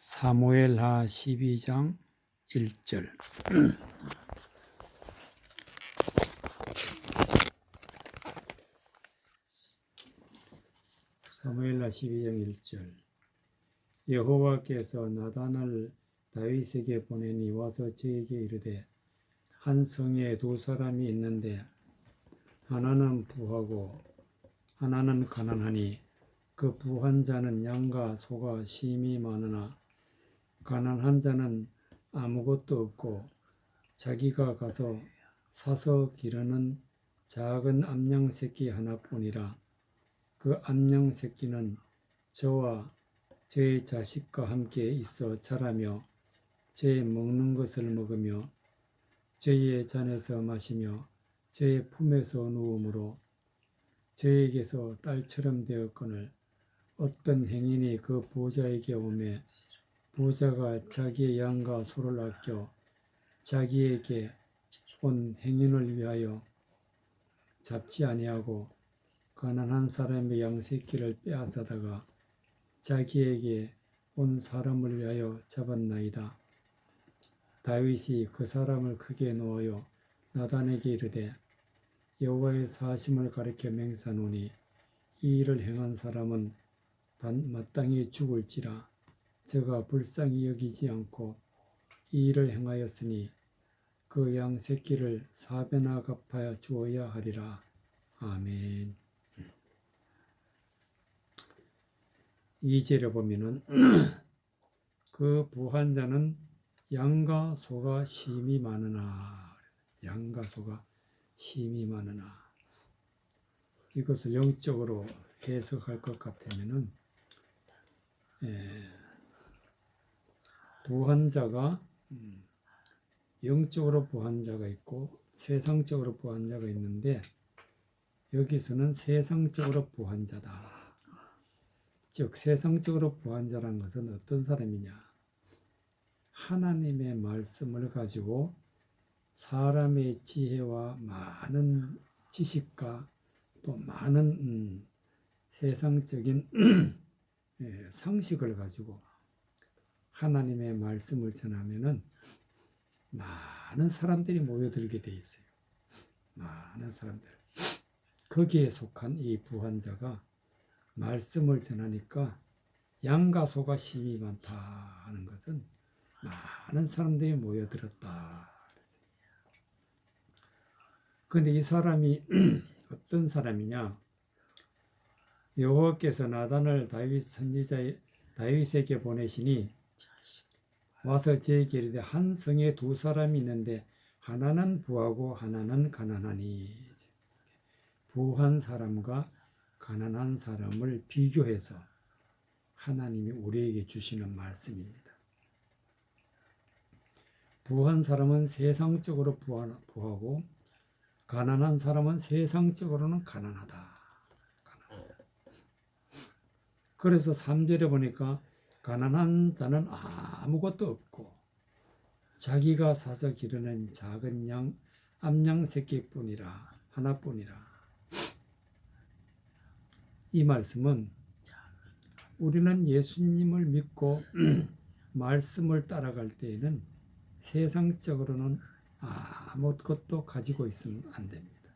사무엘하 12장 1절. 사무엘하 12장 1절. 여호와께서 나단을 다윗에게 보내니 와서 저에게 이르되, 한 성에 두 사람이 있는데 하나는 부하고 하나는 가난하니 그 부한 자는 양과 소가 심히 많으나 가난한 자는 아무것도 없고 자기가 가서 사서 기르는 작은 암양 새끼 하나뿐이라. 그 암양 새끼는 저와 저의 자식과 함께 있어 자라며 저의 먹는 것을 먹으며 저희의 잔에서 마시며 저의 품에서 누우므로 저에게서 딸처럼 되었거늘 어떤 행인이 그 부자에게 오매 부자가 자기의 양과 소를 아껴 자기에게 온 행인을 위하여 잡지 아니하고 가난한 사람의 양 새끼를 빼앗아다가 자기에게 온 사람을 위하여 잡았나이다. 다윗이 그 사람을 크게 놓아여 나단에게 이르되, 여호와의 사심을 가리켜 맹세하노니 이 일을 행한 사람은 마땅히 죽을지라. 저가 불쌍히 여기지 않고 이 일을 행하였으니 그 양 새끼를 4배나 갚아 주어야 하리라. 아멘. 2절에 보면은 그 부한 자는 양과 소가 심히 많으나, 양과 소가 심히 많으나, 이것을 영적으로 해석할 것 같으면은 부한 자가 영적으로 부한 자가 있고 세상적으로 부한 자가 있는데, 여기서는 세상적으로 부한 자다. 즉 세상적으로 부한 자란 것은 어떤 사람이냐? 하나님의 말씀을 가지고 사람의 지혜와 많은 지식과 또 많은 세상적인 상식을 가지고 하나님의 말씀을 전하면은 많은 사람들이 모여들게 돼 있어요. 많은 사람들. 거기에 속한 이 부한 자가 말씀을 전하니까 양과 소가 심히 많다 하는 것은 많은 사람들이 모여들었다. 그런데 이 사람이 어떤 사람이냐? 여호와께서 나단을 다윗에게 보내시니 와서 저에게 이르되, 한 성에 두 사람이 있는데 하나는 부하고 하나는 가난하니. 부한 사람과 가난한 사람을 비교해서 하나님이 우리에게 주시는 말씀입니다. 부한 사람은 세상적으로 부하고 가난한 사람은 세상적으로는 가난하다. 그래서 3절에 보니까 가난한 자는 아무것도 없고 자기가 사서 기르는 작은 양, 암양 새끼뿐이라, 하나뿐이라. 이 말씀은 우리는 예수님을 믿고 말씀을 따라갈 때에는 세상적으로는 아무것도 가지고 있으면 안 됩니다.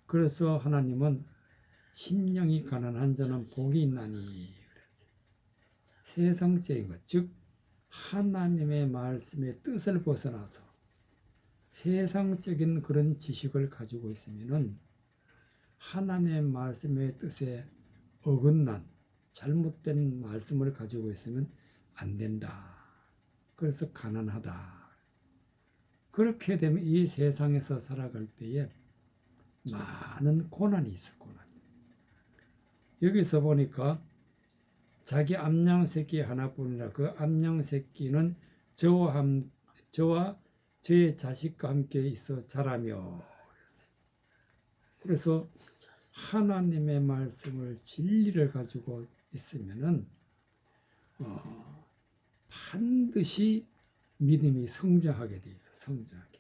그래서 하나님은 심령이 가난한 자는 복이 있나니, 세상적인 것, 즉 하나님의 말씀의 뜻을 벗어나서 세상적인 그런 지식을 가지고 있으면은 하나님의 말씀의 뜻에 어긋난 잘못된 말씀을 가지고 있으면 안 된다. 그래서 가난하다. 그렇게 되면 이 세상에서 살아갈 때에 많은 고난이 있어, 고난. 여기서 보니까 자기 암양 새끼 하나뿐이라. 그 암양 새끼는 저와 저의 자식과 함께 있어 자라며. 그래서 하나님의 말씀을 진리를 가지고 있으면은 반드시 믿음이 성장하게 돼 있어. 성장하게.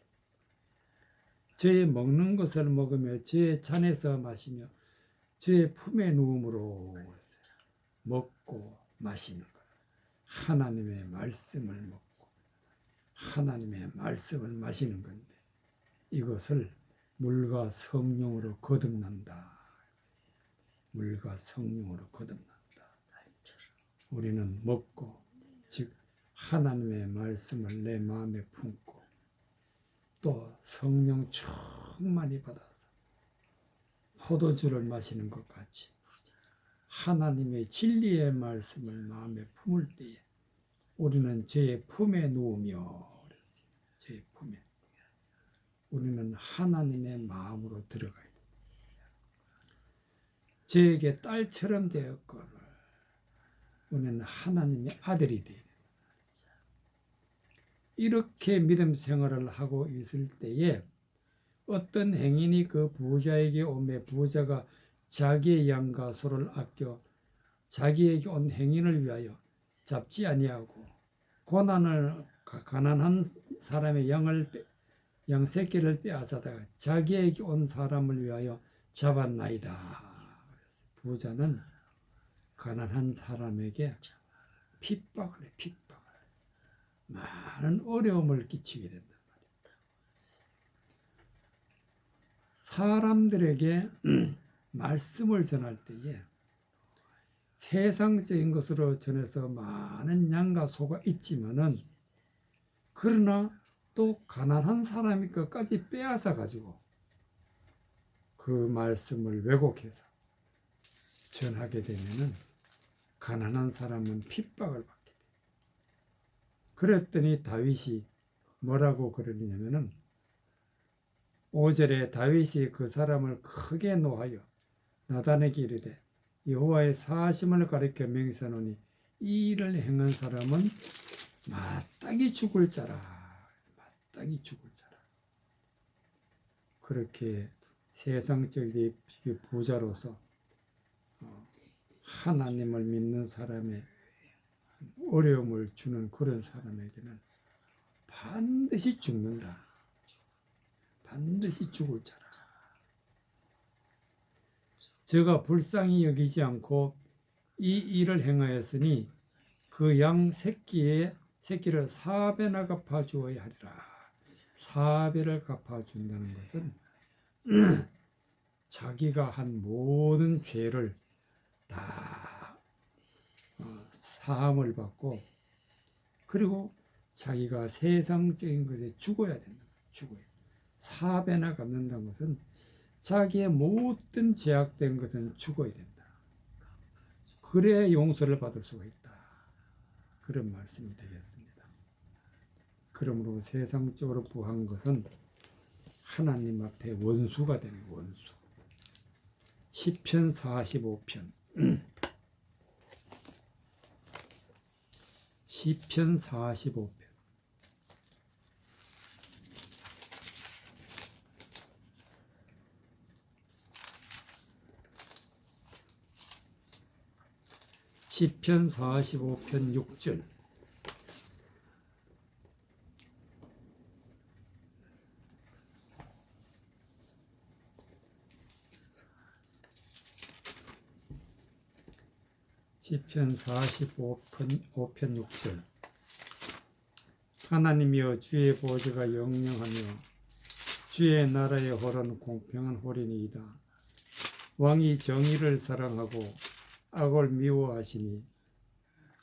저의 먹는 것을 먹으며 저의 잔에서 마시며 저의 품에 누움으로 먹고 마시는 거예요. 하나님의 말씀을 먹고 하나님의 말씀을 마시는 건데 이것을 물과 성령으로 거듭난다. 물과 성령으로 거듭난다. 우리는 먹고 즉 하나님의 말씀을 내 마음에 품고 또 성령 충만히 받아서 포도주를 마시는 것 같이 하나님의 진리의 말씀을 마음에 품을 때에 우리는 죄의 품에 누우며 죄의 품에 우리는 하나님의 마음으로 들어가야 돼. 저에게 딸처럼 되었거늘 우리는 하나님의 아들이 되어야 돼. 이렇게 믿음 생활을 하고 있을 때에 어떤 행인이 그 부자에게 오매 부자가 자기의 양과 소를 아껴 자기에게 온 행인을 위하여 잡지 아니하고 가난한 사람의 양 새끼를 빼앗아다가 자기에게 온 사람을 위하여 잡았나이다. 부자는 가난한 사람에게 핍박을 해. 많은 어려움을 끼치게 된단 말이에요. 사람들에게 말씀을 전할 때에 세상적인 것으로 전해서 많은 양과 소가 있지만은 그러나 또 가난한 사람이 것까지 빼앗아 가지고 그 말씀을 왜곡해서 전하게 되면은 가난한 사람은 핍박을 받게 돼요. 그랬더니 다윗이 뭐라고 그러느냐면은 5절에 다윗이 그 사람을 크게 노하여 나단에게 이르되 여호와의 사심을 가리켜 맹세하노니 이 일을 행한 사람은 마땅히 죽을 자라. 마땅히 죽을 자라. 그렇게 세상적인 부자로서 하나님을 믿는 사람의 어려움을 주는 그런 사람에게는 반드시 죽는다. 반드시 죽을 자라. 저가 불쌍히 여기지 않고 이 일을 행하였으니 그 양 새끼를 4배나 갚아주어야 하리라. 4배를 갚아준다는 것은 자기가 한 모든 죄를 다 사함을 받고 그리고 자기가 세상적인 것에 죽어야 된다. 죽어야. 4배나 갚는다는 것은 자기의 모든 죄악된 것은 죽어야 된다. 그래야 용서를 받을 수가 있다. 그런 말씀이 되겠습니다. 그러므로 세상적으로 부한 것은 하나님 앞에 원수가 되는 원수. 시편 45편 시편 45편 시편 45편 6절 시편 45편 6절 하나님이여 주의 보좌가 영영하며 주의 나라의 홀은 공평한 홀이니이다. 왕이 정의를 사랑하고 악을 미워하시니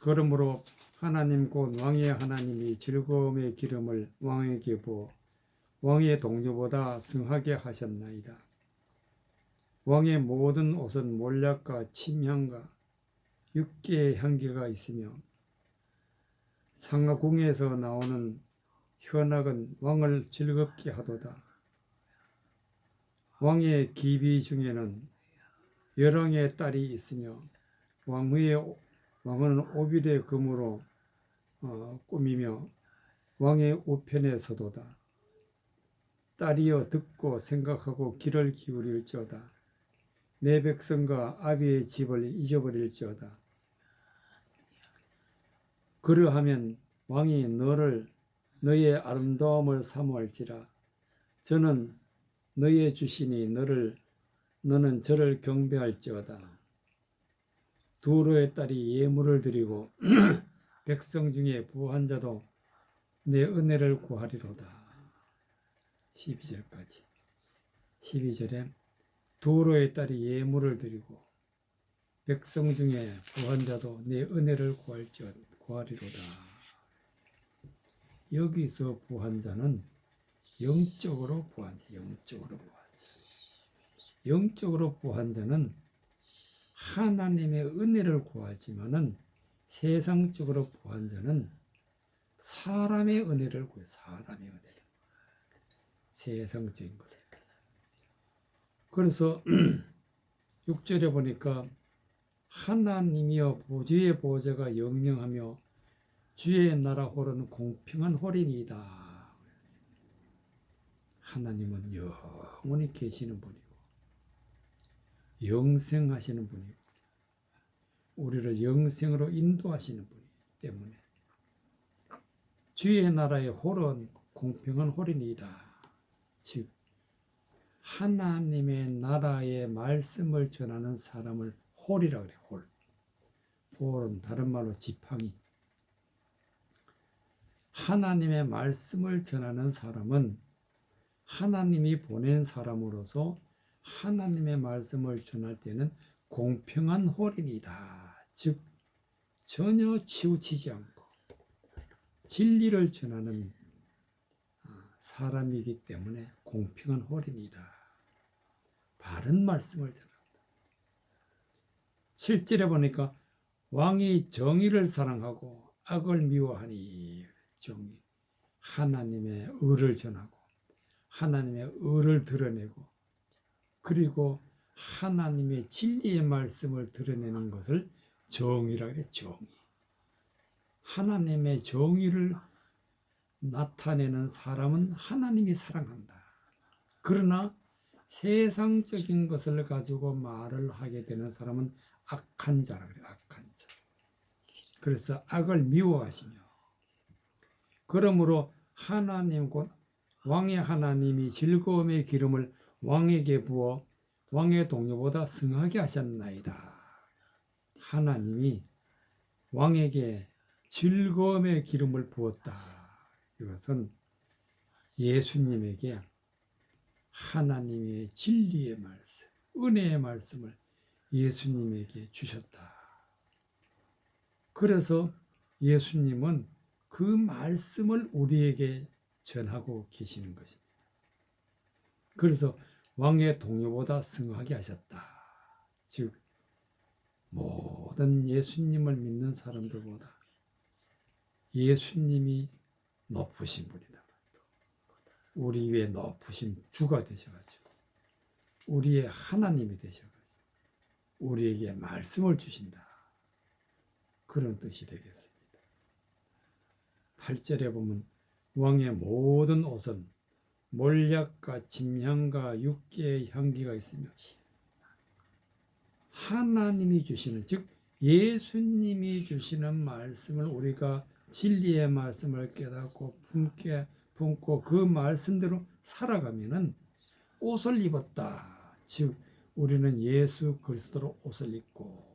그러므로 하나님 곧 왕의 하나님이 즐거움의 기름을 왕에게 부어 왕의 동료보다 승하게 하셨나이다. 왕의 모든 옷은 몰약과 침향과 육개의 향기가 있으며 상하궁에서 나오는 현악은 왕을 즐겁게 하도다. 왕의 기비 중에는 열왕의 딸이 있으며 왕은 오빌의 금으로 꾸미며 왕의 우편에 서도다. 딸이여 듣고 생각하고 귀를 기울일지어다. 내 백성과 아비의 집을 잊어버릴지어다. 그러하면 왕이 너의 아름다움을 사모할지라. 저는 너의 주시니 너는 저를 경배할지어다. 두로의 딸이 예물을 드리고 백성 중에 부한 자도 내 은혜를 구하리로다. 12절까지. 12절에 도로의 딸이 예물을 드리고 백성 중에 부한 자도 내 은혜를 구하리로다. 여기서 부한 자는 영적으로 부한 자, 영적으로 부한 자는 하나님의 은혜를 구하지만은 세상적으로 부한 자는 사람의 은혜를 구해. 사람의 은혜. 세상적인 것을. 그래서 6절에 보니까 하나님이여 주의 보좌가 영영하며 주의 나라 홀은 공평한 홀이니이다. 하나님은 영원히 계시는 분이고 영생하시는 분이고 우리를 영생으로 인도하시는 분이기 때문에 주의 나라의 홀은 공평한 홀이니이다. 즉 하나님의 나라의 말씀을 전하는 사람을 홀이라고 그래. 홀은 다른 말로 지팡이. 하나님의 말씀을 전하는 사람은 하나님이 보낸 사람으로서 하나님의 말씀을 전할 때는 공평한 홀이니다. 즉 전혀 치우치지 않고 진리를 전하는 사람이기 때문에 공평한 홀이니다. 바른 말씀을 전합니다. 7절에 보니까 왕이 정의를 사랑하고 악을 미워하니 정의. 하나님의 의를 전하고 하나님의 의를 드러내고 그리고 하나님의 진리의 말씀을 드러내는 것을 정의라고 해요. 정의. 하나님의 정의를 나타내는 사람은 하나님이 사랑한다. 그러나 세상적인 것을 가지고 말을 하게 되는 사람은 악한 자라 그래요. 악한 자. 그래서 악을 미워하시며 그러므로 하나님 곧 왕의 하나님이 즐거움의 기름을 왕에게 부어 왕의 동료보다 승하게 하셨나이다. 하나님이 왕에게 즐거움의 기름을 부었다. 이것은 예수님에게 하나님의 진리의 말씀, 은혜의 말씀을 예수님에게 주셨다. 그래서 예수님은 그 말씀을 우리에게 전하고 계시는 것입니다. 그래서 왕의 동료보다 승하게 하셨다. 즉 모든 예수님을 믿는 사람들보다 예수님이 높으신 분이다. 우리 위에 높으신 주가 되셔가지고 우리의 하나님이 되셔가지고 우리에게 말씀을 주신다. 그런 뜻이 되겠습니다. 8절에 보면 왕의 모든 옷은 몰약과 침향과 육계의 향기가 있으며 하나님이 주시는 즉 예수님이 주시는 말씀을 우리가 진리의 말씀을 깨닫고 품고 그 말씀대로 살아가면은 옷을 입었다. 즉 우리는 예수 그리스도로 옷을 입고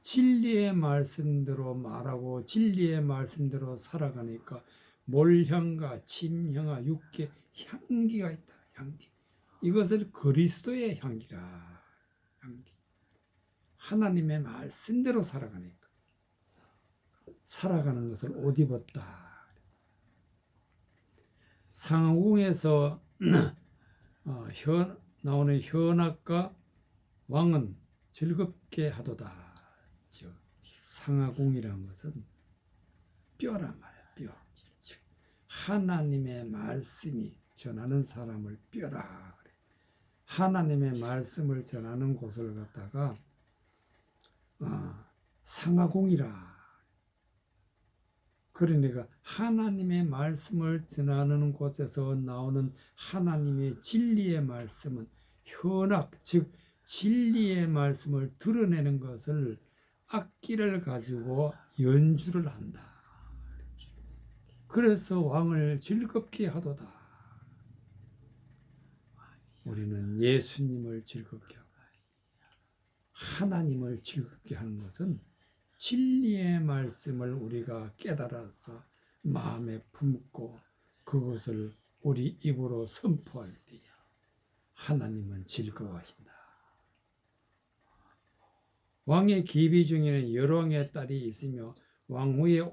진리의 말씀대로 말하고 진리의 말씀대로 살아가니까 몰향과 침향과 육계 향기가 있다. 향기. 이것을 그리스도의 향기라. 향기. 하나님의 말씀대로 살아가니까 살아가는 것을 옷 입었다. 상하궁에서 나오는 현악과 왕은 즐겁게 하도다. 즉 상하궁이라는 것은 뼈란 말이야. 뼈. 즉 하나님의 말씀이 전하는 사람을 뼈라 그래. 하나님의 말씀을 전하는 곳을 갖다가 상하궁이라. 그러니까 하나님의 말씀을 전하는 곳에서 나오는 하나님의 진리의 말씀은 현악, 즉 진리의 말씀을 드러내는 것을 악기를 가지고 연주를 한다. 그래서 왕을 즐겁게 하도다. 우리는 예수님을 즐겁게 하고 하나님을 즐겁게 하는 것은 진리의 말씀을 우리가 깨달아서 마음에 품고 그것을 우리 입으로 선포할 때 하나님은 즐거워하신다. 왕의 기비 중에는 여로왕의 딸이 있으며 왕후는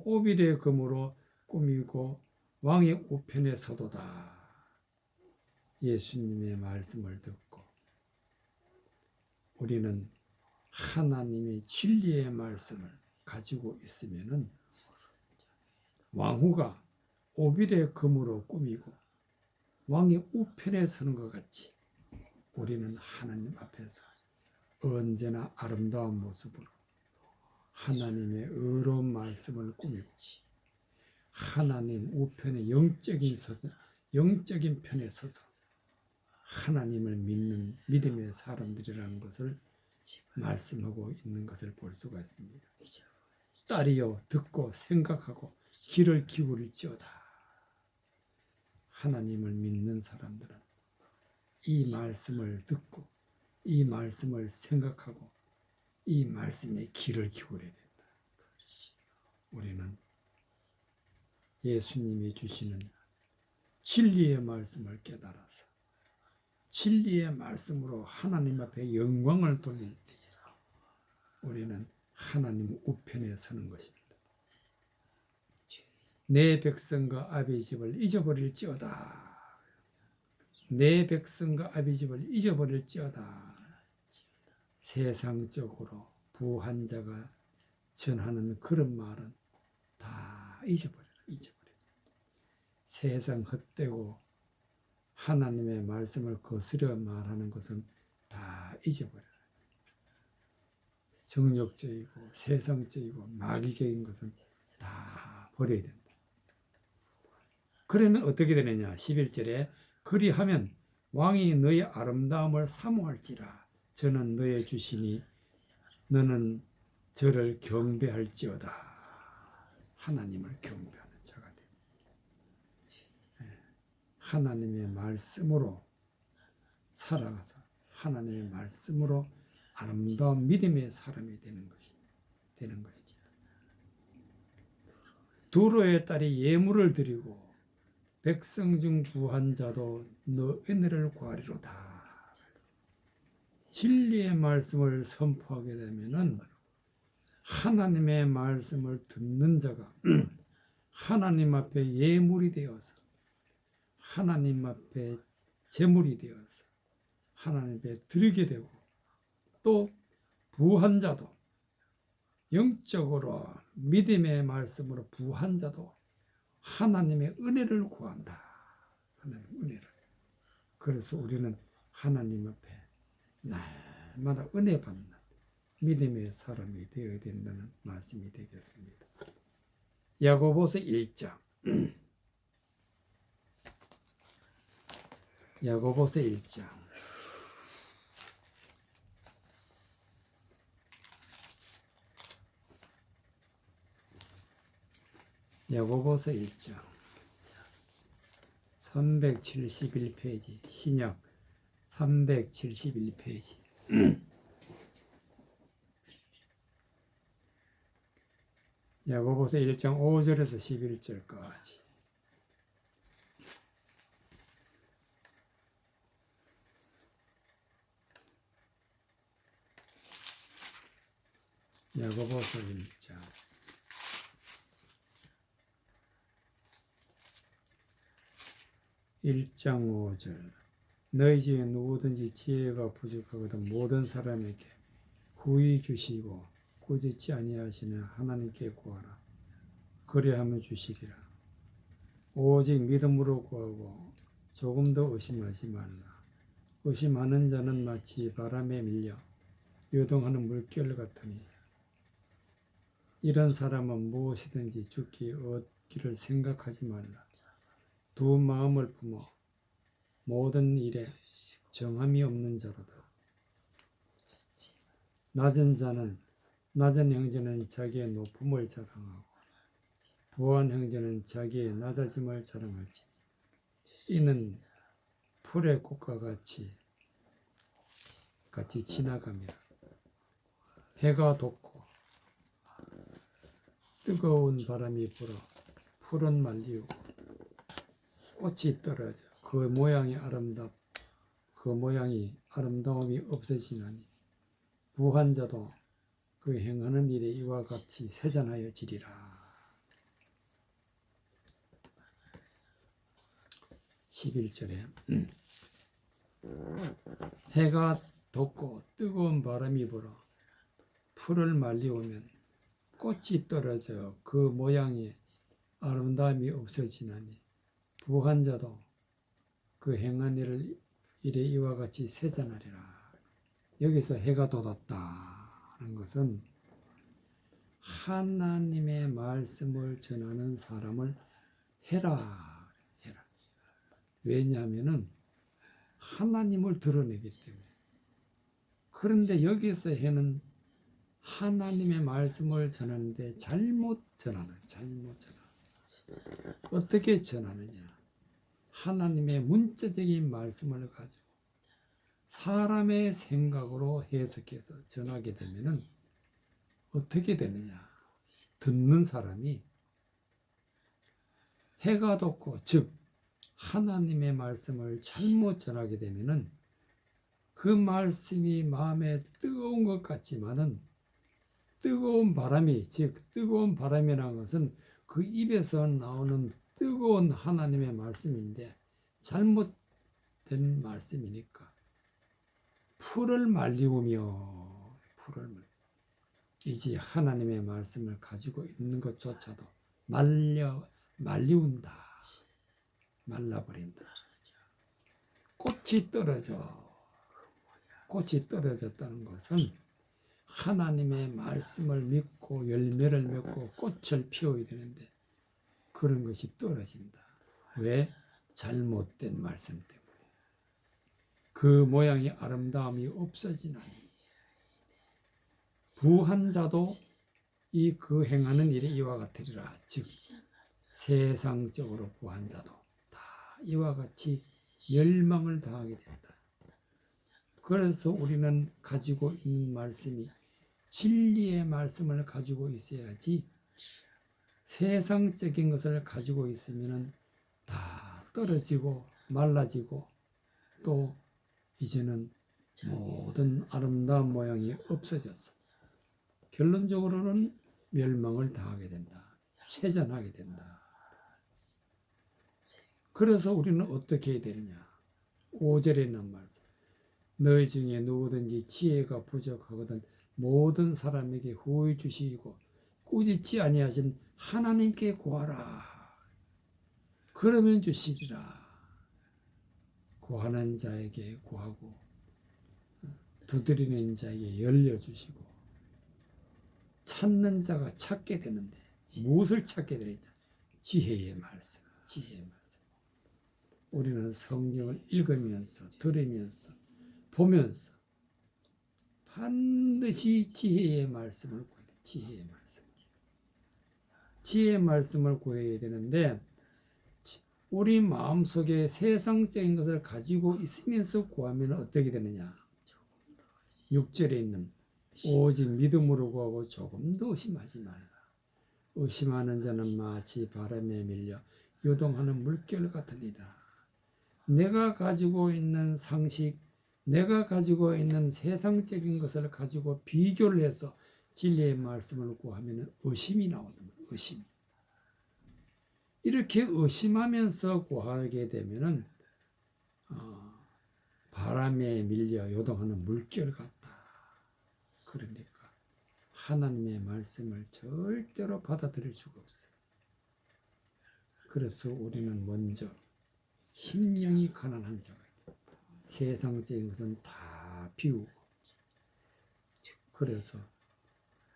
오빌의 금으로 꾸미고 왕의 우편에 서도다. 예수님의 말씀을 듣고 우리는 하나님의 진리의 말씀을 가지고 있으면은 왕후가 오빌의 금으로 꾸미고 왕의 우편에 서는 것 같이 우리는 하나님 앞에서 언제나 아름다운 모습으로 하나님의 의로운 말씀을 꾸미고 하나님 우편의 영적인 편에 서서 하나님을 믿는 믿음의 사람들이라는 것을 말씀하고 있는 것을 볼 수가 있습니다. 딸이여 듣고 생각하고 귀를 기울일지어다. 하나님을 믿는 사람들은 이 말씀을 듣고 이 말씀을 생각하고 이 말씀에 귀를 기울여야 된다. 우리는 예수님이 주시는 진리의 말씀을 깨달아서 진리의 말씀으로 하나님 앞에 영광을 돌릴 때 우리는 하나님 우편에 서는 것입니다. 내 백성과 아비 집을 잊어버릴지어다. 내 백성과 아비 집을 잊어버릴지어다. 세상적으로 부한 자가 전하는 그런 말은 다 잊어버려라. 세상 헛되고 하나님의 말씀을 거스려 말하는 것은 다 잊어버려라. 정욕적이고 세상적이고 마귀적인 것은 다 버려야 된다. 그러면 어떻게 되느냐? 11절에 그리하면 왕이 너의 아름다움을 사모할지라 저는 너의 주시니 너는 저를 경배할지어다. 하나님을 경배하는 자가 돼. 하나님의 말씀으로 살아가서 하나님의 말씀으로 아름다운 믿음의 사람이 되는 것입니다. 두로의 딸이 예물을 드리고 백성 중 부한 자도 너 은혜를 구하리로다. 진리의 말씀을 선포하게 되면은 하나님의 말씀을 듣는 자가 하나님 앞에 예물이 되어서 하나님 앞에 제물이 되어서 하나님 앞에 드리게 되고 또 부한 자도 영적으로 믿음의 말씀으로 부한 자도 하나님의 은혜를 구한다. 하나님의 은혜를. 그래서 우리는 하나님 앞에 날마다 은혜 받는 믿음의 사람이 되어야 된다는 말씀이 되겠습니다. 야고보서 1장 야고보서 1장 야고보서 1장 371페이지 신약 371페이지 야고보서 1장 5절에서 11절까지 야고보서 1장 1장 5절 너희 중에 누구든지 지혜가 부족하거든 모든 사람에게 후히 주시고 꾸짖지 아니하시는 하나님께 구하라. 그리하면 주시리라. 오직 믿음으로 구하고 조금도 의심하지 말라. 의심하는 자는 마치 바람에 밀려 요동하는 물결 같으니 이런 사람은 무엇이든지 죽기 얻기를 생각하지 말라. 두 마음을 품어 모든 일에 정함이 없는 자로다. 낮은 형제는 자기의 높음을 자랑하고 부한 형제는 자기의 낮아짐을 자랑할지니 이는 풀의 꽃과 같이 지나갑니다. 해가 돋고 뜨거운 바람이 불어 풀은 말리우고 꽃이 떨어져 그 모양이 아름다움이 없어지나니 부한 자도 그 행하는 일에 이와 같이 세잔하여지리라. 11절에 해가 돋고 뜨거운 바람이 불어 풀을 말리우면 꽃이 떨어져 그 모양이 아름다움이 없어지나니 부한 자도 그 행한 일에 이와 같이 세잔하리라. 여기서 해가 돋았다는 것은 하나님의 말씀을 전하는 사람을 해라. 왜냐하면 하나님을 드러내기 때문에. 그런데 여기서 해는 하나님의 말씀을 전하는데 잘못 전하는. 어떻게 전하느냐? 하나님의 문자적인 말씀을 가지고 사람의 생각으로 해석해서 전하게 되면은 어떻게 되느냐? 듣는 사람이 해가 돋고 즉 하나님의 말씀을 잘못 전하게 되면은 그 말씀이 마음에 뜨거운 것 같지만은 뜨거운 바람이라는 것은 그 입에서 나오는 뜨거운 하나님의 말씀인데 잘못된 말씀이니까 풀을 말리우며 이제 하나님의 말씀을 가지고 있는 것조차도 말리운다. 말라버린다. 꽃이 떨어졌다는 것은 하나님의 말씀을 믿고 열매를 맺고 꽃을 피워야 되는데 그런 것이 떨어진다. 왜? 잘못된 말씀 때문에. 그 모양이 아름다움이 없어지나니 부한 자도 그 행하는 일이 이와 같으리라. 즉 세상적으로 부한 자도 다 이와 같이 멸망을 당하게 된다. 그래서 우리는 가지고 있는 말씀이 진리의 말씀을 가지고 있어야지 세상적인 것을 가지고 있으면 다 떨어지고 말라지고 또 이제는 모든 아름다운 모양이 없어졌어. 결론적으로는 멸망을 당하게 된다. 쇠잔하게 된다. 그래서 우리는 어떻게 해야 되느냐? 5절에 있는 말씀. 너희 중에 누구든지 지혜가 부족하거든 모든 사람에게 후히 주시고 꾸짖지 아니하신 하나님께 구하라. 그러면 주시리라. 구하는 자에게 구하고 두드리는 자에게 열려주시고 찾는 자가 찾게 되는데 무엇을 찾게 되느냐? 지혜의 말씀. 우리는 성경을 읽으면서 들으면서 보면서 반드시 지혜의 말씀을 구해야 돼. 지혜의 말씀을 구해야 되는데 우리 마음속에 세상적인 것을 가지고 있으면서 구하면 어떻게 되느냐? 6절에 있는 오직 믿음으로 구하고 조금도 의심하지 말라. 의심하는 자는 마치 바람에 밀려 요동하는 물결 같으니라. 내가 가지고 있는 상식, 내가 가지고 있는 세상적인 것을 가지고 비교를 해서 진리의 말씀을 구하면 의심이 나오는 거예요. 의심이. 이렇게 의심하면서 구하게 되면은 바람에 밀려 요동하는 물결 같다. 그러니까 하나님의 말씀을 절대로 받아들일 수가 없어요. 그래서 우리는 먼저 심령이 가난한 자가 있다. 세상적인 것은 다 비우고. 그래서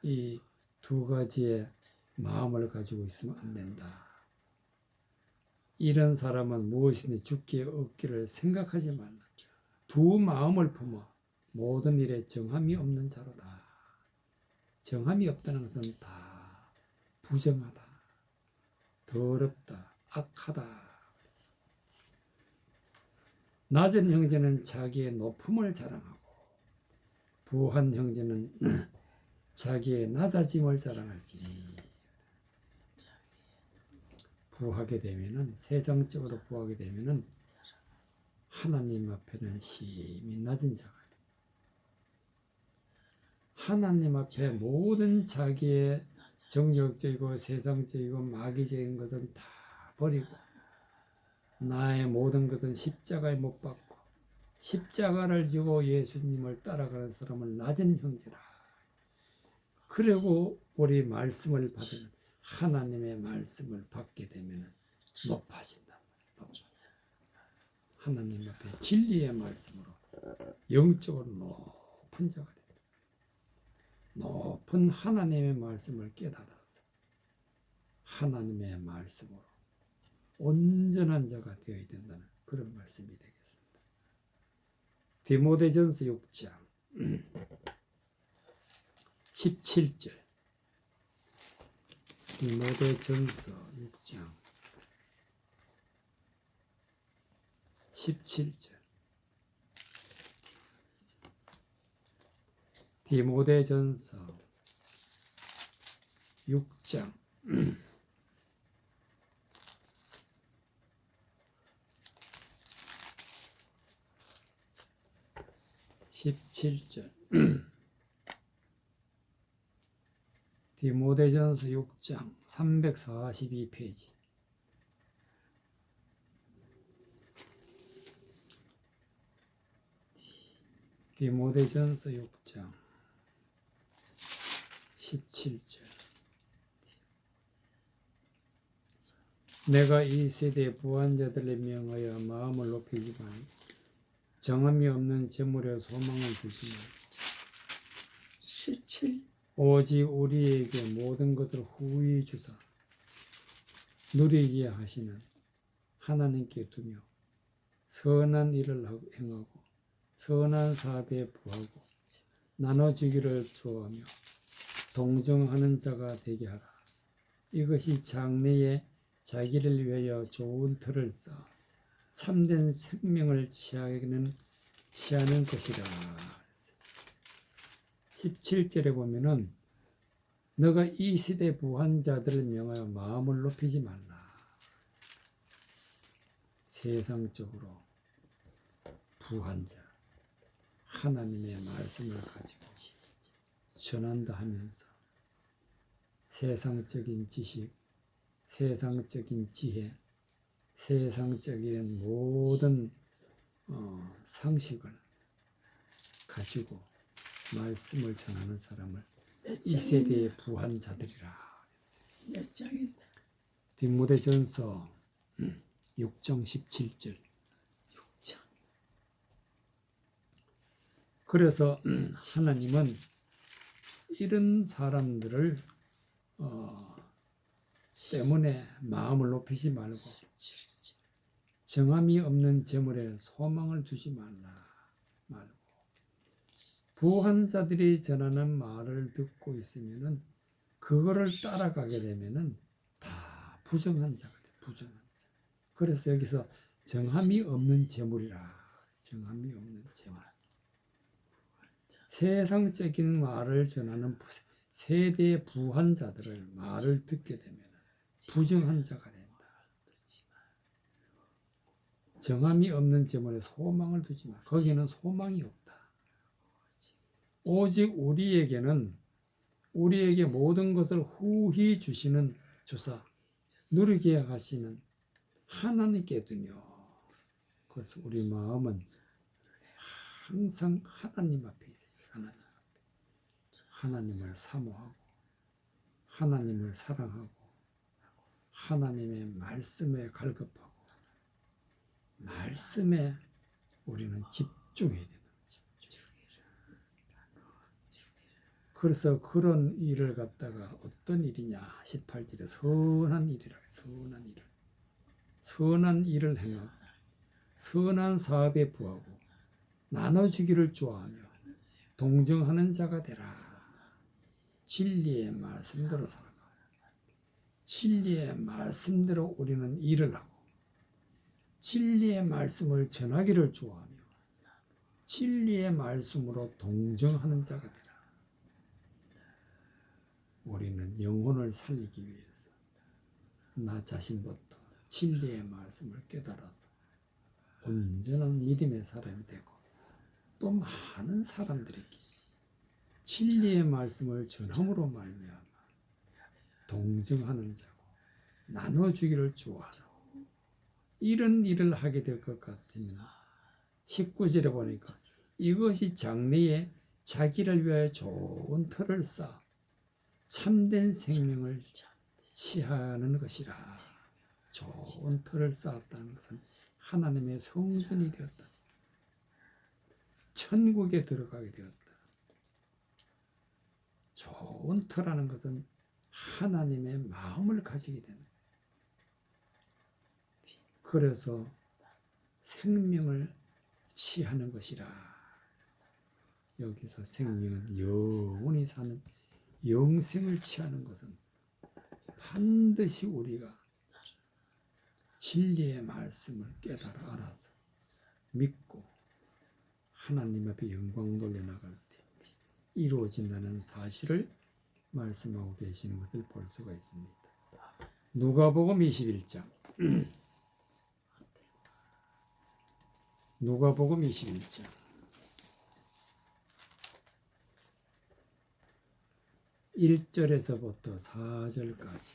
이 두 가지의 마음을 가지고 있으면 안 된다. 이런 사람은 무엇이든지 죽기에 얻기를 생각하지 말라. 두 마음을 품어 모든 일에 정함이 없는 자로다. 정함이 없다는 것은 다 부정하다, 더럽다, 악하다. 낮은 형제는 자기의 높음을 자랑하고 부한 형제는 자기의 낮아짐을 자랑할지니. 부하게 되면은, 세상적으로 부하게 되면은 하나님 앞에는 심히 낮은 자가 돼. 하나님 앞에 모든 자기의 정욕적이고 세상적이고 마귀적인 것은 다 버리고 나의 모든 것은 십자가에 못 박고 십자가를 지고 예수님을 따라가는 사람은 낮은 형제라. 그리고 우리 말씀을 받으면 하나님의 말씀을 받게 되면 높아진다. 하나님 앞에 진리의 말씀으로 영적으로 높은 자가 된다. 높은 하나님의 말씀을 깨달아서 하나님의 말씀으로 온전한 자가 되어야 된다는 그런 말씀이 되겠습니다. 디모데전서 6장 17절. 디모데전서 6장 17절. 디모데전서 6장 17절. 디모데전서 6장 342페이지. 디모데전서 6장 17절. 내가 이 세대 부한자들을 명하여 마음을 높이지 말고 정함이 없는 재물에 소망을 두지 말고 17. 오직 우리에게 모든 것을 후히 주사 누리게 하시는 하나님께 두며 선한 일을 행하고 선한 사업에 부하고 나눠주기를 좋아하며 동정하는 자가 되게 하라. 이것이 장래에 자기를 위하여 좋은 터를 쌓아 참된 생명을 취하는 것이라. 17절에 보면은 너가 이 시대 부한 자들을 명하여 마음을 높이지 말라. 세상적으로 부한 자, 하나님의 말씀을 가지고 전한다 하면서 세상적인 지식, 세상적인 지혜, 세상적인 모든 상식을 가지고 말씀을 전하는 사람을 이 세대의 부한 자들이라. 몇 장인데? 디모데전서 6장 17절. 6장. 그래서 하나님은 이런 사람들을 때문에 마음을 높이지 말고 17절. 정함이 없는 재물에 소망을 두지 말고 부한 자들이 전하는 말을 듣고 있으면은 그거를 따라가게 되면은 다 부정한 자가 돼. 부정한 자. 그래서 여기서 정함이 없는 재물이라. 정함이 없는 재물. 세상적인 말을 전하는 세대 부한 자들을 말을 듣게 되면 부정한 자가 된다. 정함이 없는 재물에 소망을 두지 마. 거기는 소망이 없다. 오직 우리에게 모든 것을 후히 주시는 주사 누리게 하시는 하나님께 두며. 그래서 우리 마음은 항상 하나님 앞에 있어요. 하나님을 사모하고 하나님을 사랑하고 하나님의 말씀에 갈급하고 말씀에 우리는 집중해야 된다. 그래서 그런 일을 갖다가 어떤 일이냐 18절에 선한 일이라. 선한 일을 행하고 선한 사업에 부하고 나눠주기를 좋아하며 동정하는 자가 되라. 진리의 말씀대로 살아가. 진리의 말씀대로 우리는 일을 하고 진리의 말씀을 전하기를 좋아하며 진리의 말씀으로 동정하는 자가 되라. 우리는 영혼을 살리기 위해서 나 자신부터 진리의 말씀을 깨달아서 온전한 믿음의 사람이 되고 또 많은 사람들에게 진리의 말씀을 전함으로 말미암아 동정하는 자고 나눠주기를 좋아하고 이런 일을 하게 될 것 같으면 19절에 보니까 이것이 장래에 자기를 위하여 좋은 터를 쌓아 참된 생명을 취하는 것이라. 좋은 터를 쌓았다는 것은 하나님의 성전이 되었다. 천국에 들어가게 되었다. 좋은 터라는 것은 하나님의 마음을 가지게 되는 거예요. 그래서 생명을 취하는 것이라. 여기서 생명은 영원히 사는 영생을 취하는 것은 반드시 우리가 진리의 말씀을 깨달아 알아서 믿고 하나님 앞에 영광 돌려나갈 때 이루어진다는 사실을 말씀하고 계시는 것을 볼 수가 있습니다. 누가복음 21장 누가복음 21장 1절에서부터 4절까지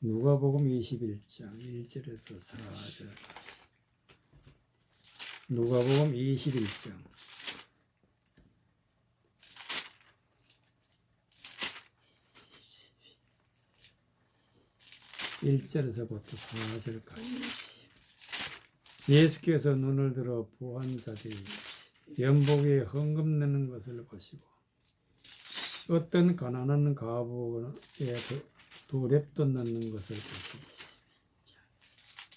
누가복음 21장 1절에서 4절까지 누가복음 21장 1절에서부터 4절까지 예수께서 눈을 들어 부한 자들이 연복에 헌금 내는 것을 보시고 어떤 가난한 과부에 두 렙돈 넣는 것을 보시고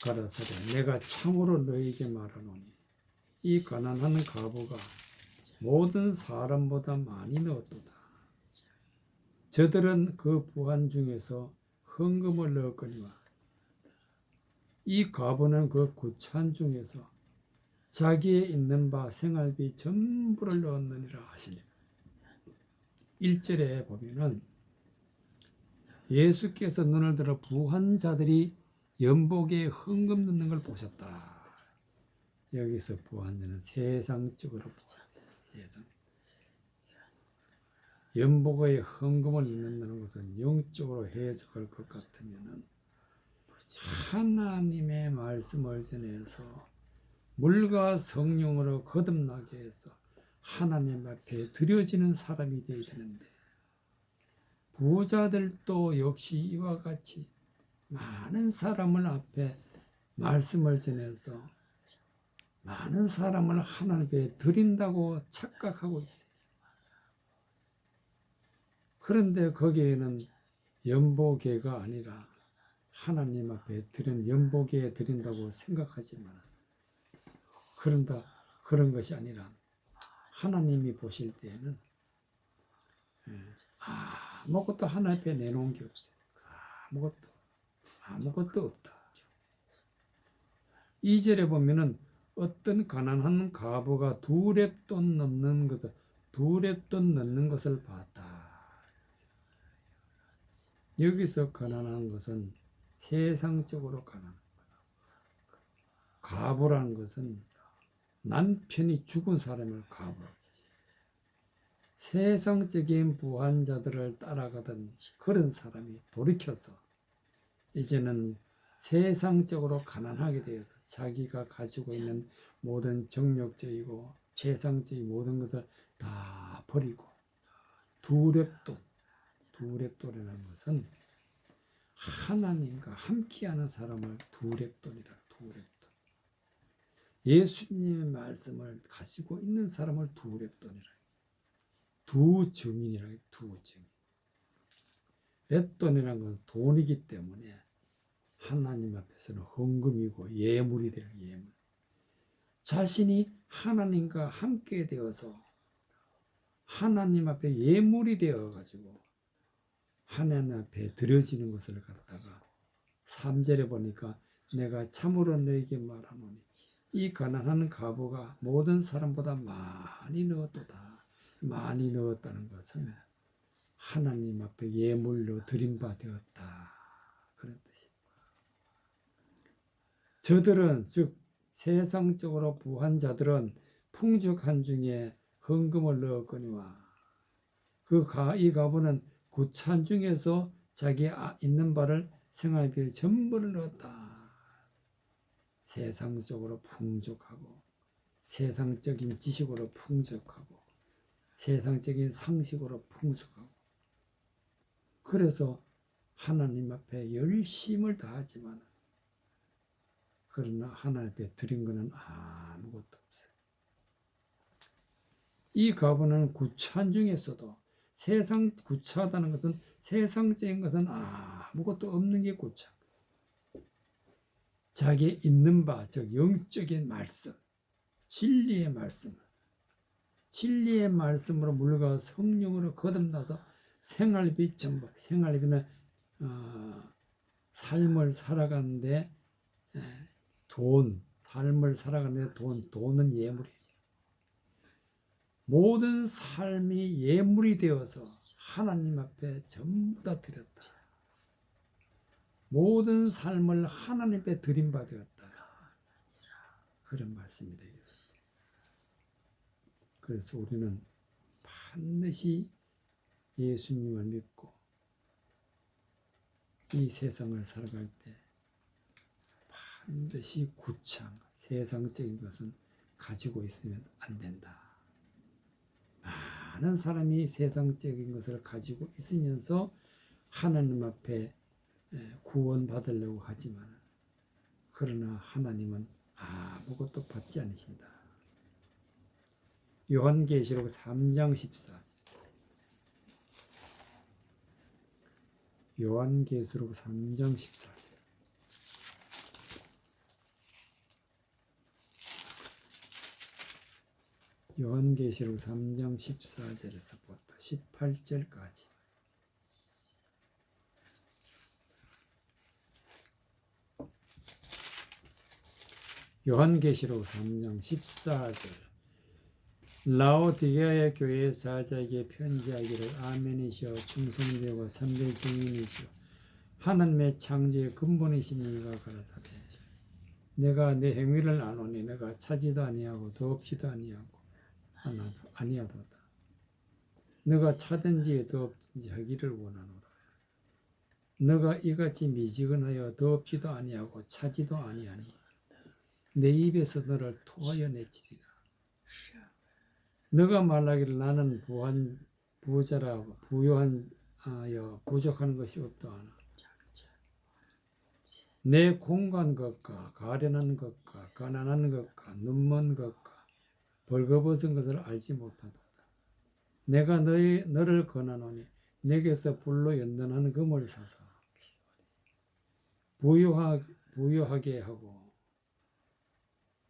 가라사대 내가 참으로 너에게 말하노니 이 가난한 과부가 모든 사람보다 많이 넣었도다. 저들은 그 부한 중에서 헌금을 넣었거니와 이 과부는 그 구찬 중에서 자기의 있는 바 생활비 전부를 넣었느니라 하시니 1절에 보면은 예수께서 눈을 들어 부한 자들이 연복에 헌금 넣는 걸 보셨다. 여기서 부한 자는 세상적으로 부한 자, 세상. 연복에 헌금을 넣는다는 것은 영적으로 해석할 것 같으면은 하나님의 말씀을 전해서 물과 성령으로 거듭나게 해서 하나님 앞에 드려지는 사람이 되어야 되는데 부자들도 역시 이와 같이 많은 사람을 앞에 말씀을 전해서 많은 사람을 하나님 앞에 드린다고 착각하고 있어요. 그런데 거기에는 연보계가 아니라 하나님 앞에 드린 연보계에 드린다고 생각하지만 그런 것이 아니라 하나님이 보실 때에는 아무것도 하나님 앞에 내놓은 게 없어요. 아무것도 없다. 2절에 보면은 어떤 가난한 과부가 두 렙돈 넣는 것을 봤다. 여기서 가난한 것은 세상적으로 가난한 것. 과부라는 것은 남편이 죽은 사람을 과부라고 하지. 세상적인 부한 자들을 따라가던 그런 사람이 돌이켜서 이제는 세상적으로 가난하게 되어서 자기가 가지고 있는 모든 정력적이고 세상적인 모든 것을 다 버리고 두 렙돈이라는 것은 하나님과 함께하는 사람을 두 렙돈이라. 예수님의 말씀을 가지고 있는 사람을 두 렙돈이라. 두 증인이라. 두 증인. 렙돈이라는 건 돈이기 때문에 하나님 앞에서는 헌금이고 예물이 되는 예물. 자신이 하나님과 함께 되어서 하나님 앞에 예물이 되어 가지고 하나님 앞에 드려지는 것을 갖다가 3절에 보니까 내가 참으로 너에게 말하노니 이 가난한 과부가 모든 사람보다 많이 넣었도다. 많이 넣었다는 것은 하나님 앞에 예물로 드림바 되었다. 그런 뜻입니다. 저들은 즉 세상적으로 부한 자들은 풍족한 중에 헌금을 넣었거니와 이 과부는 구찬 중에서 자기 있는 바를 생활비를 전부를 넣었다. 세상적으로 풍족하고 세상적인 지식으로 풍족하고 세상적인 상식으로 풍족하고 그래서 하나님 앞에 열심을 다하지만 그러나 하나님 앞에 드린 것은 아무것도 없어요. 이 과부는 구차한 중에서도 구차하다는 것은 세상적인 것은 아무것도 없는 게 구차. 자기 있는 바, 즉 영적인 말씀, 진리의 말씀으로 물과 성령으로 거듭나서 생활비 전부, 생활비는 삶을 살아가는데 삶을 살아가는데 돈은 예물이지. 모든 삶이 예물이 되어서 하나님 앞에 전부 다 드렸다. 모든 삶을 하나님 앞에 드림받았다. 그런 말씀이 되겠습니다. 그래서 우리는 반드시 예수님을 믿고 이 세상을 살아갈 때 반드시 구창, 세상적인 것은 가지고 있으면 안 된다. 많은 사람이 세상적인 것을 가지고 있으면서 하나님 앞에 구원받으려고 하지만 그러나 하나님은 아무것도 받지 않으신다. 요한계시록 3장 14절. 요한계시록 3장 14절. 요한계시록 3장 14절에서부터 18절까지. 요한계시록 3장 14절. 라오디게아의 교회 사자에게 편지하기를 아멘이시여 충성되고 참된 증인이시여 하나님의 창조의 근본이시니가 가라사대 내가 내 행위를 아노니 내가 차지도 아니하고 더없지도 아니하도다. 너가 차든지 더없든지 하기를 원하노라. 너가 이같이 미지근하여 더없지도 아니하고 차지도 아니하니 내 입에서 너를 토하여 내치리라. 너가 말하기를 나는 부자라고 부족한 것이 없다하나 내 공간 것과 가련한 것과 가난한 것과 눈먼 것과 벌거벗은 것을 알지 못하도다. 내가 너를 권하노니 내게서 불로 연단한 금을 사서 부유하게 하고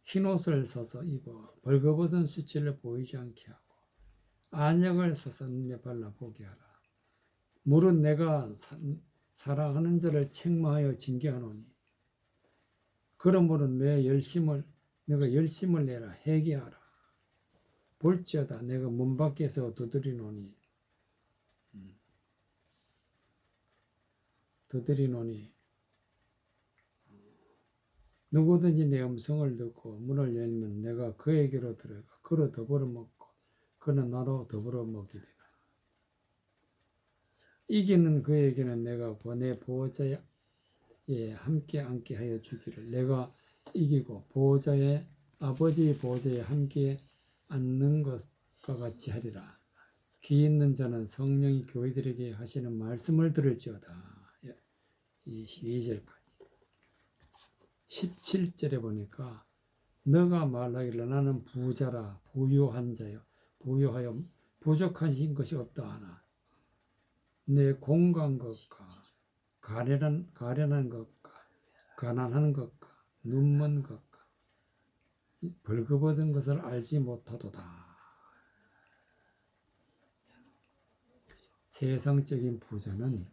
흰옷을 사서 입어 벌거벗은 수치를 보이지 않게 하고 안약을 사서 눈에 발라보게 하라. 물은 내가 사랑하는 자를 책망하여 징계하노니 그러므로 내가 열심을 내라 회개하라. 볼지어다 내가 문 밖에서 두드리노니 누구든지 내 음성을 듣고 문을 열면 내가 그에게로 들어가 그로 더불어 먹고 그는 나로 더불어 먹이리라. 이기는 그에게는 내가 내 보호자에 함께 앉게 하여 주기를 내가 이기고 아버지 보호자에 함께 앉는 것과 같이 하리라. 귀 있는 자는 성령이 교회들에게 하시는 말씀을 들을지어다. 22절까지 17절에 보니까 너가 말하기를 나는 부자라 부유한 자여 부유하여 부족한 것이 없다 하나 내 공간 것과 가련한 것과 가난한 것과 눈먼 것과 벌거벗은 것을 알지 못하도다. 세상적인 부자는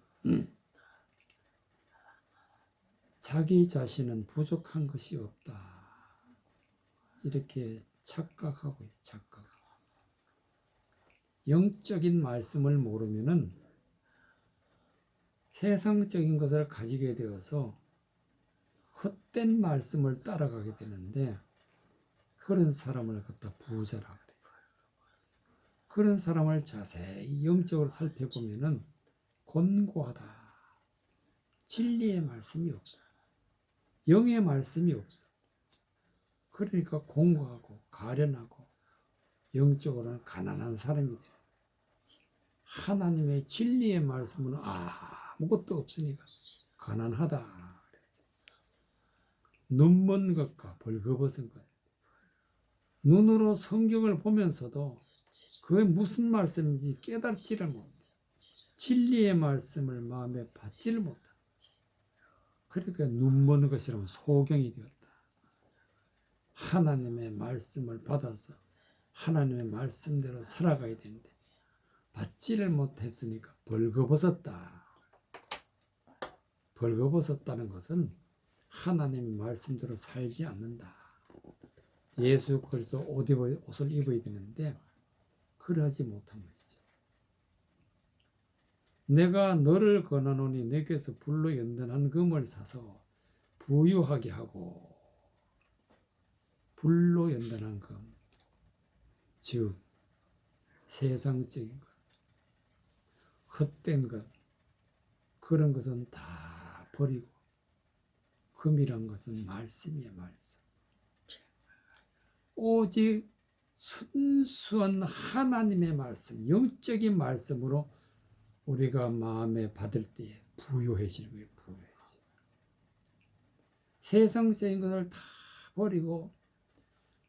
자기 자신은 부족한 것이 없다. 이렇게 착각하고 있어요. 착각. 영적인 말씀을 모르면은 세상적인 것을 가지게 되어서 헛된 말씀을 따라가게 되는데, 그런 사람을 갖다 부자라 그래요. 그런 사람을 자세히 영적으로 살펴보면은 곤고하다. 진리의 말씀이 없어. 영의 말씀이 없어. 그러니까 공고하고 가련하고 영적으로는 가난한 사람이 돼요. 하나님의 진리의 말씀은 아무것도 없으니까 가난하다. 눈먼 것과 벌거벗은 것. 눈으로 성경을 보면서도 그게 무슨 말씀인지 깨닫지를 못해. 진리의 말씀을 마음에 받지를 못한다. 그러니까 눈먼 것이라면 소경이 되었다. 하나님의 말씀을 받아서 하나님의 말씀대로 살아가야 되는데 받지를 못했으니까 벌거벗었다. 벌거벗었다는 것은 하나님의 말씀대로 살지 않는다. 예수 그리스도 옷을 입어야 되는데 그러하지 못한 것이죠. 내가 너를 권하노니 내게서 불로 연단한 금을 사서 부유하게 하고, 불로 연단한 금, 즉 세상적인 것, 헛된 것, 그런 것은 다 버리고 금이란 것은 말씀이에요. 말씀. 오직 순수한 하나님의 말씀, 영적인 말씀으로 우리가 마음에 받을 때에 부유해지는 거예요. 부유해지는. 세상적인 것을 다 버리고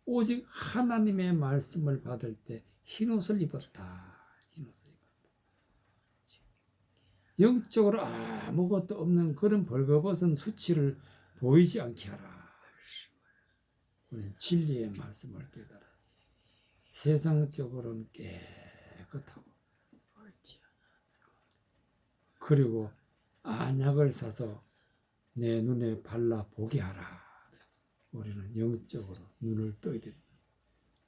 오직 하나님의 말씀을 받을 때 흰옷을 입었다. 흰옷을 입었다. 영적으로 아무것도 없는 그런 벌거벗은 수치를 보이지 않게 하라. 우리는 진리의 말씀을 깨달아 세상적으로는 깨끗하고, 그리고 안약을 사서 내 눈에 발라 보게 하라. 우리는 영적으로 눈을 떠야 됩니다.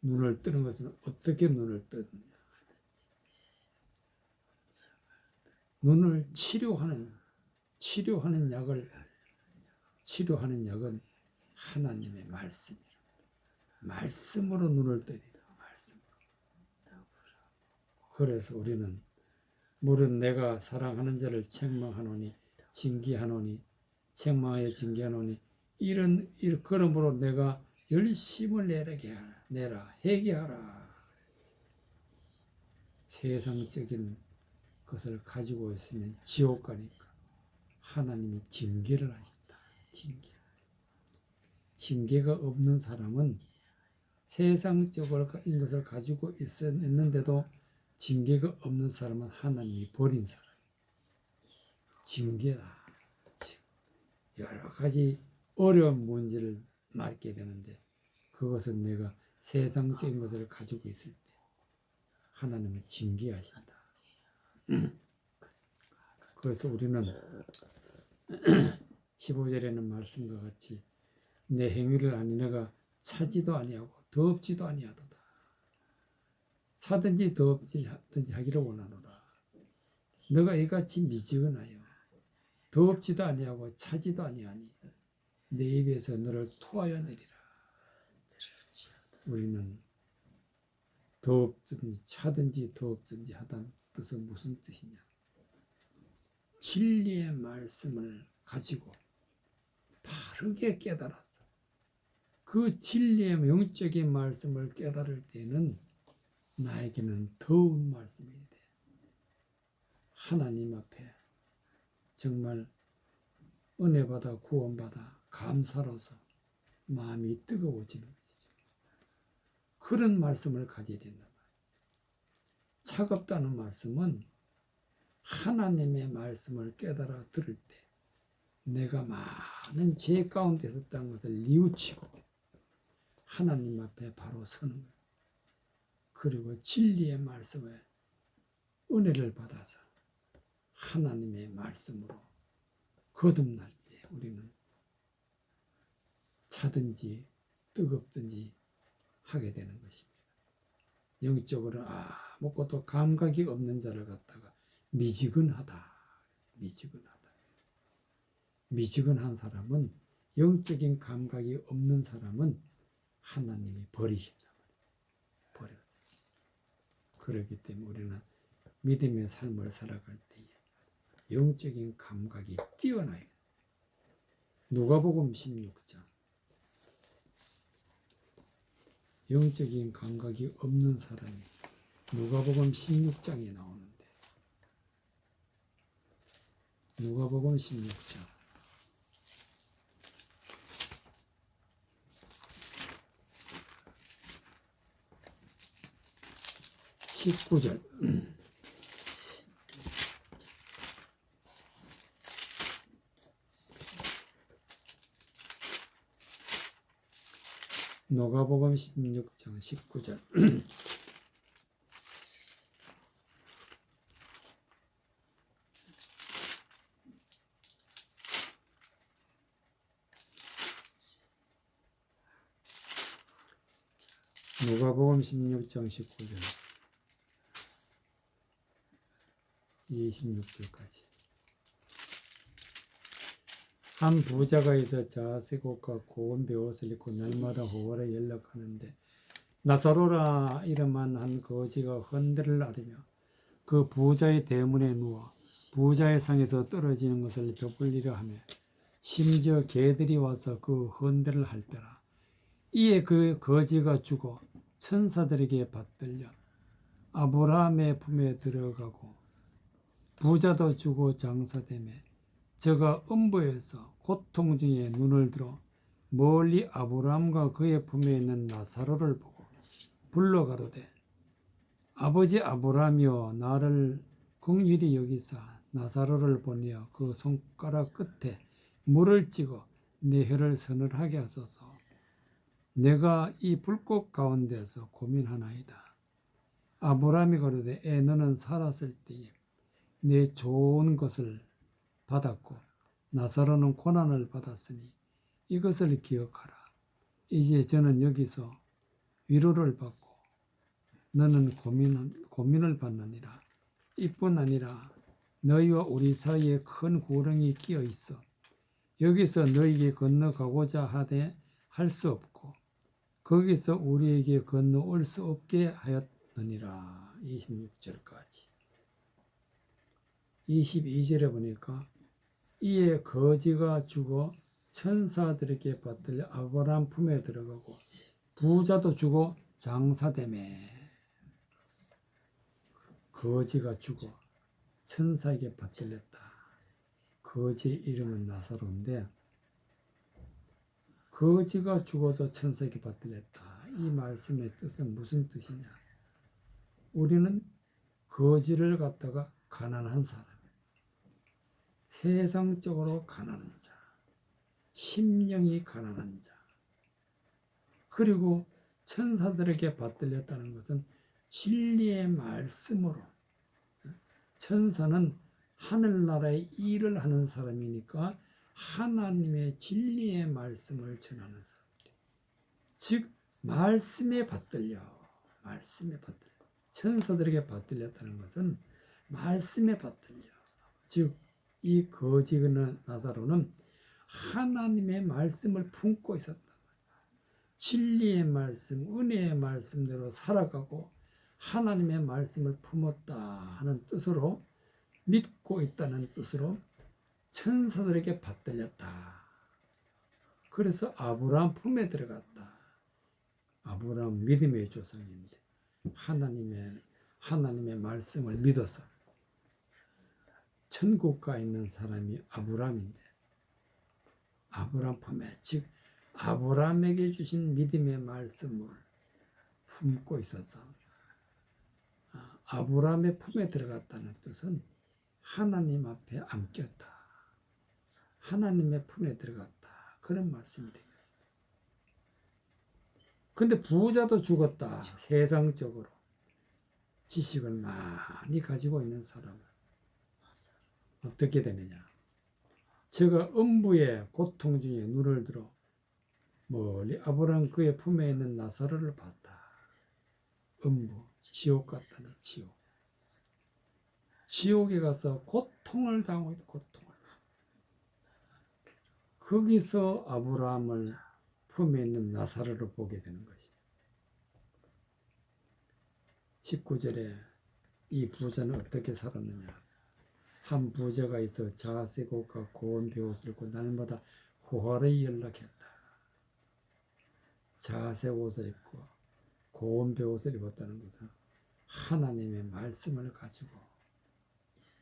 눈을 뜨는 것은 어떻게 눈을 뜨느냐? 눈을 치료하는 약은 하나님의 말씀이라. 말씀으로 눈을 떠야 된다. 말씀으로. 그래서 우리는 물은 내가 사랑하는 자를 책망하노니 징계하노니 책망하여 징계하노니 이런 그러므로 내가 열심을 내라 회개하라. 세상적인 것을 가지고 있으면 지옥 가니까 하나님이 징계를 하신다. 징계가 없는 사람은 세상적인 것을 가지고 있는데도 징계가 없는 사람은 하나님이 버린 사람. 징계다. 여러 가지 어려운 문제를 맞게 되는데 그것은 내가 세상적인 것을 가지고 있을 때 하나님은 징계하신다. 그래서 우리는 15절에는 말씀과 같이 내 행위를 아니 내가 차지도 아니하고 더럽지도 아니하도다. 차든지 더럽든지 하기를 원하노라. 너가 이같이 미지근하여 더럽지도 아니하고 차지도 아니하니 내 입에서 너를 토하여 내리라. 우리는 더럽든지 차든지 더럽든지 하다는 뜻은 무슨 뜻이냐? 진리의 말씀을 가지고 바르게 깨달아서 그 진리의 영적인 말씀을 깨달을 때는 나에게는 더운 말씀이 돼. 하나님 앞에 정말 은혜받아 구원받아 감사로서 마음이 뜨거워지는 것이죠. 그런 말씀을 가져야 된단 말이에요. 차갑다는 말씀은 하나님의 말씀을 깨달아 들을 때 내가 많은 죄 가운데 있었다는 것을 뉘우치고 하나님 앞에 바로 서는 거예요. 그리고 진리의 말씀에 은혜를 받아서 하나님의 말씀으로 거듭날 때 우리는 차든지 뜨겁든지 하게 되는 것입니다. 영적으로 아무것도 감각이 없는 자를 갖다가 미지근하다. 미지근한 사람은, 영적인 감각이 없는 사람은 하나님이 버리신다. 버려. 그렇기 때문에 우리는 믿음의 삶을 살아갈 때에 영적인 감각이 뛰어나야 돼. 누가복음 16장. 영적인 감각이 없는 사람이 누가복음 16장에 나오는데, 누가복음 16장 19절. 누가복음 16장 19절. 누가복음 16장 19절 26절까지. 한 부자가 있어 자색 옷과 고운 베옷을 입고 날마다 호월에 연락하는데 나사로라 이름한 한 거지가 헌들을 앓으며 그 부자의 대문에 누워 부자의 상에서 떨어지는 것을 벼불리려 하며 심지어 개들이 와서 그 헌들을 할 때라. 이에 그 거지가 죽어 천사들에게 받들려 아브라함의 품에 들어가고 부자도 죽어 장사되매 저가 음부에서 고통 중에 눈을 들어 멀리 아브라함과 그의 품에 있는 나사로를 보고 불러가로되 아버지 아브라함이여 나를 긍휼히 여기사 나사로를 보내어 그 손가락 끝에 물을 찍어 내 혀를 서늘하게 하소서. 내가 이 불꽃 가운데서 고민하나이다. 아브라함이 가로되 너는 살았을 때에 내 좋은 것을 받았고 나사로는 고난을 받았으니 이것을 기억하라. 이제 저는 여기서 위로를 받고 너는 고민을 받느니라. 이뿐 아니라 너희와 우리 사이에 큰 구렁이 끼어 있어 여기서 너희에게 건너가고자 하되 할 수 없고 거기서 우리에게 건너올 수 없게 하였느니라. 26절까지. 22절에 보니까 이에 거지가 죽어 천사들에게 받들려 아브라함 품에 들어가고 부자도 죽어 장사되매. 거지가 죽어 천사에게 받들렸다. 거지의 이름은 나사로인데 거지가 죽어서 천사에게 받들렸다. 이 말씀의 뜻은 무슨 뜻이냐? 우리는 거지를 갖다가 가난한 사람, 세상적으로 가난한 자, 심령이 가난한 자, 그리고 천사들에게 받들렸다는 것은 진리의 말씀으로. 천사는 하늘나라의 일을 하는 사람이니까 하나님의 진리의 말씀을 전하는 사람들. 즉 말씀에 받들려. 천사들에게 받들렸다는 것은 말씀에 받들려. 즉 이 거지는 나사로는 하나님의 말씀을 품고 있었다. 진리의 말씀, 은혜의 말씀대로 살아가고 하나님의 말씀을 품었다 하는 뜻으로, 믿고 있다는 뜻으로 천사들에게 받들렸다. 그래서 아브라함 품에 들어갔다. 아브라함 믿음의 조상인데 하나님의 말씀을 믿어서 천국 가 있는 사람이 아브라함인데 아브라함 품에, 즉 아브라함에게 주신 믿음의 말씀을 품고 있어서 아브라함의 품에 들어갔다는 뜻은 하나님 앞에 안겼다. 하나님의 품에 들어갔다. 그런 말씀이 되겠습니다. 근데 부자도 죽었다. 세상적으로 지식을 많이 가지고 있는 사람은 어떻게 되느냐? 제가 음부의 고통 중에 눈을 들어 멀리 아브라함 그의 품에 있는 나사로를 봤다. 음부, 지옥 같다니 지옥. 지옥에 가서 고통을 당하고 있다. 고통을. 거기서 아브라함을 품에 있는 나사로를 보게 되는 것이. 19절에 이 부자는 어떻게 살았느냐. 한 부자가 있어 자색 옷과 고운 베옷을 입고 날마다 호화를 연락했다. 자색 옷을 입고 고운 베옷을 입었다는 것은 하나님의 말씀을 가지고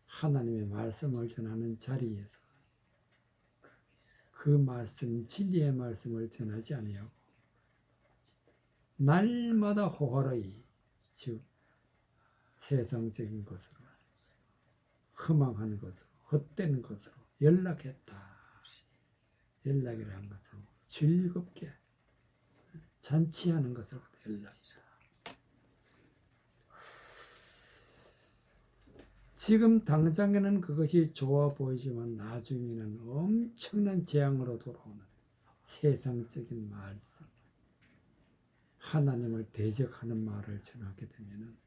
하나님의 말씀을 전하는 자리에서 그 말씀, 진리의 말씀을 전하지 아니하고 날마다 호화로이, 즉 세상적인 것으로, 허망한 것으로, 헛된 것으로 연락했다. 연락이라 한 것은 즐겁게 잔치하는 것을 연락이다. 지금 당장에는 그것이 좋아 보이지만 나중에는 엄청난 재앙으로 돌아오는 세상적인 말씀, 하나님을 대적하는 말을 전하게 되면은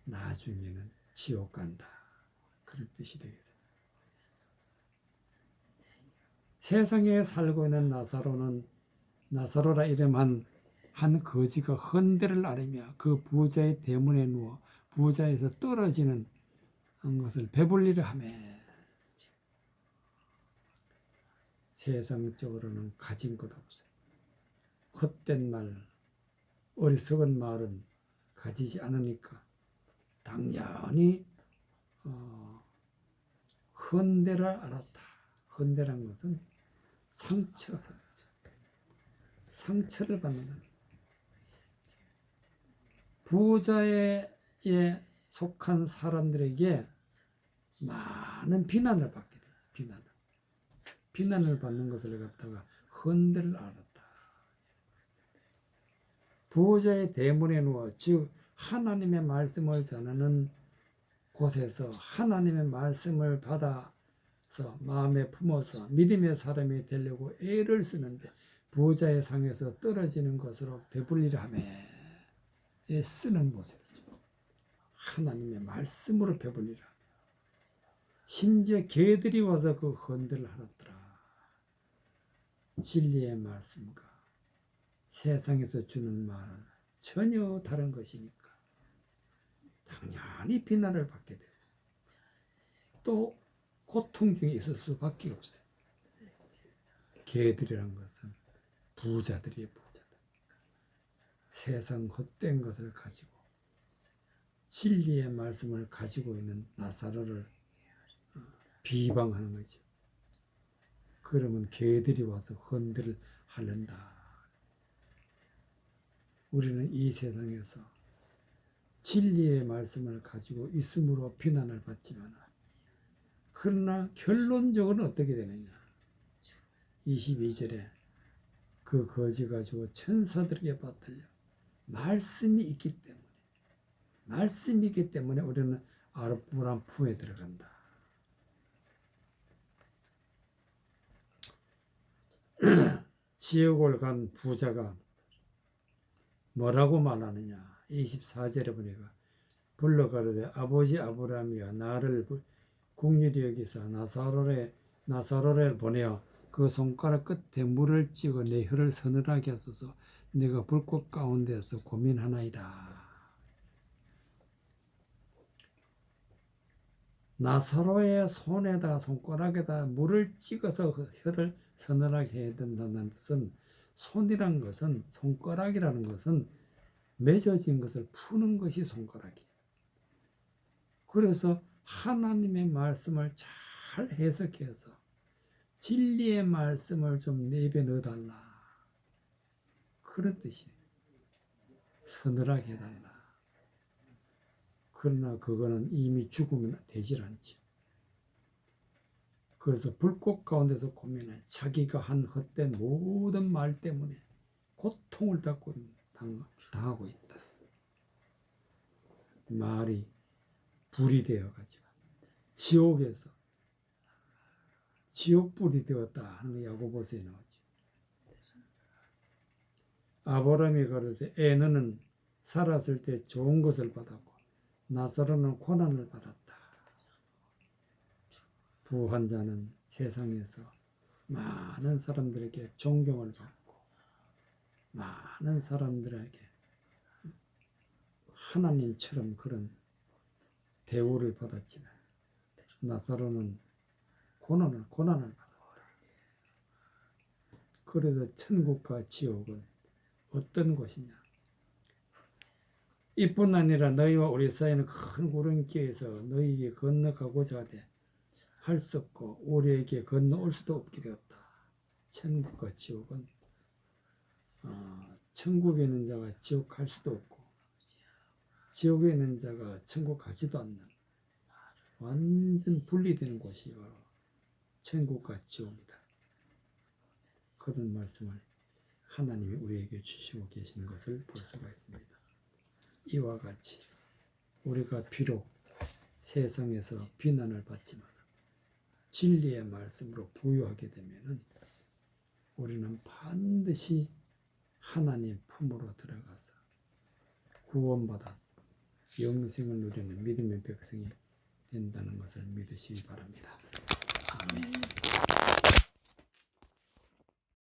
나중에는 지옥 간다. 그런 뜻이 되겠습니다. 세상에 살고 있는 나사로라 이름한 한 거지가 헌대를 앓으며 그 부자의 대문에 누워 부자에서 떨어지는 것을 배불리려 하며 세상적으로는 가진 것 없어요. 헛된 말, 어리석은 말은 가지지 않으니까 당연히 헌대를 알았다. 헌대란 것은 상처를 받는다. 부자에 속한 사람들에게 많은 비난을 받게 돼요. 비난을 받는 것을 갖다가 헌대를 알았다. 부자의 대문에 누워, 즉 하나님의 말씀을 전하는 곳에서 하나님의 말씀을 받아서 마음에 품어서 믿음의 사람이 되려고 애를 쓰는데 부자의 상에서 떨어지는 것으로 배불리려 하며 애쓰는 모습이죠. 하나님의 말씀으로 배불리라. 심지어 개들이 와서 그 헌대를 하였더라. 진리의 말씀과 세상에서 주는 말은 전혀 다른 것이니까 당연히 비난을 받게 돼요. 또 고통 중에 있을 수밖에 없어요. 개들이란 것은 부자들이에요. 부자들. 세상 헛된 것을 가지고 진리의 말씀을 가지고 있는 나사로를 비방하는 거죠. 그러면 개들이 와서 헌대를 하련다. 우리는 이 세상에서 진리의 말씀을 가지고 있음으로 비난을 받지만 그러나 결론적으로는 어떻게 되느냐. 22절에 그 거지 가지고 천사들에게 받들려 말씀이 있기 때문에 우리는 아름다운 품에 들어간다. 지옥을 간 부자가 뭐라고 말하느냐. 24절에 보니까 불러가로되 아버지 아브라함이여 나를 긍휼히 여기사 나사로를 보내어 그 손가락 끝에 물을 찍어 내 혀를 서늘하게 하소서. 내가 불꽃 가운데서 고민하나이다. 나사로의 손에다 손가락에다 물을 찍어서 그 혀를 서늘하게 해야 된다는 뜻은 손이란 것은 손가락이라는 것은 맺어진 것을 푸는 것이 손가락이에요. 그래서 하나님의 말씀을 잘 해석해서 진리의 말씀을 좀 내입에 넣어달라. 그런 뜻이에요. 서늘하게 해달라. 그러나 그거는 이미 죽으면 되질 않죠. 그래서 불꽃 가운데서 고민해 자기가 한 헛된 모든 말 때문에 고통을 당하고 있다. 말이 불이 되어가지고 지옥에서 지옥불이 되었다 하는 야고보서에 나오죠. 아브라함이 가로되 너는 살았을 때 좋은 것을 받았고 나사로는 고난을 받았다. 부한 자는 세상에서 많은 사람들에게 존경을 받고 많은 사람들에게 하나님처럼 그런 대우를 받았지만 나사로는 고난을 받았다. 그래서 천국과 지옥은 어떤 곳이냐? 이뿐 아니라 너희와 우리 사이는 큰 구름끼에서 너희에게 건너가고자 하되 할 수 없고 우리에게 건너올 수도 없게 되었다. 천국과 지옥은 천국에 있는 자가 지옥 갈 수도 없고 지옥에 있는 자가 천국 가지도 않는 완전 분리되는 곳이 바로 천국과 지옥이다. 그런 말씀을 하나님이 우리에게 주시고 계시는 것을 볼 수가 있습니다. 이와 같이 우리가 비록 세상에서 비난을 받지만 진리의 말씀으로 부유하게 되면은 우리는 반드시 하나님 품으로 들어가서 구원받아 영생을 누리는 믿음의 백성이 된다는 것을 믿으시기 바랍니다. 아멘.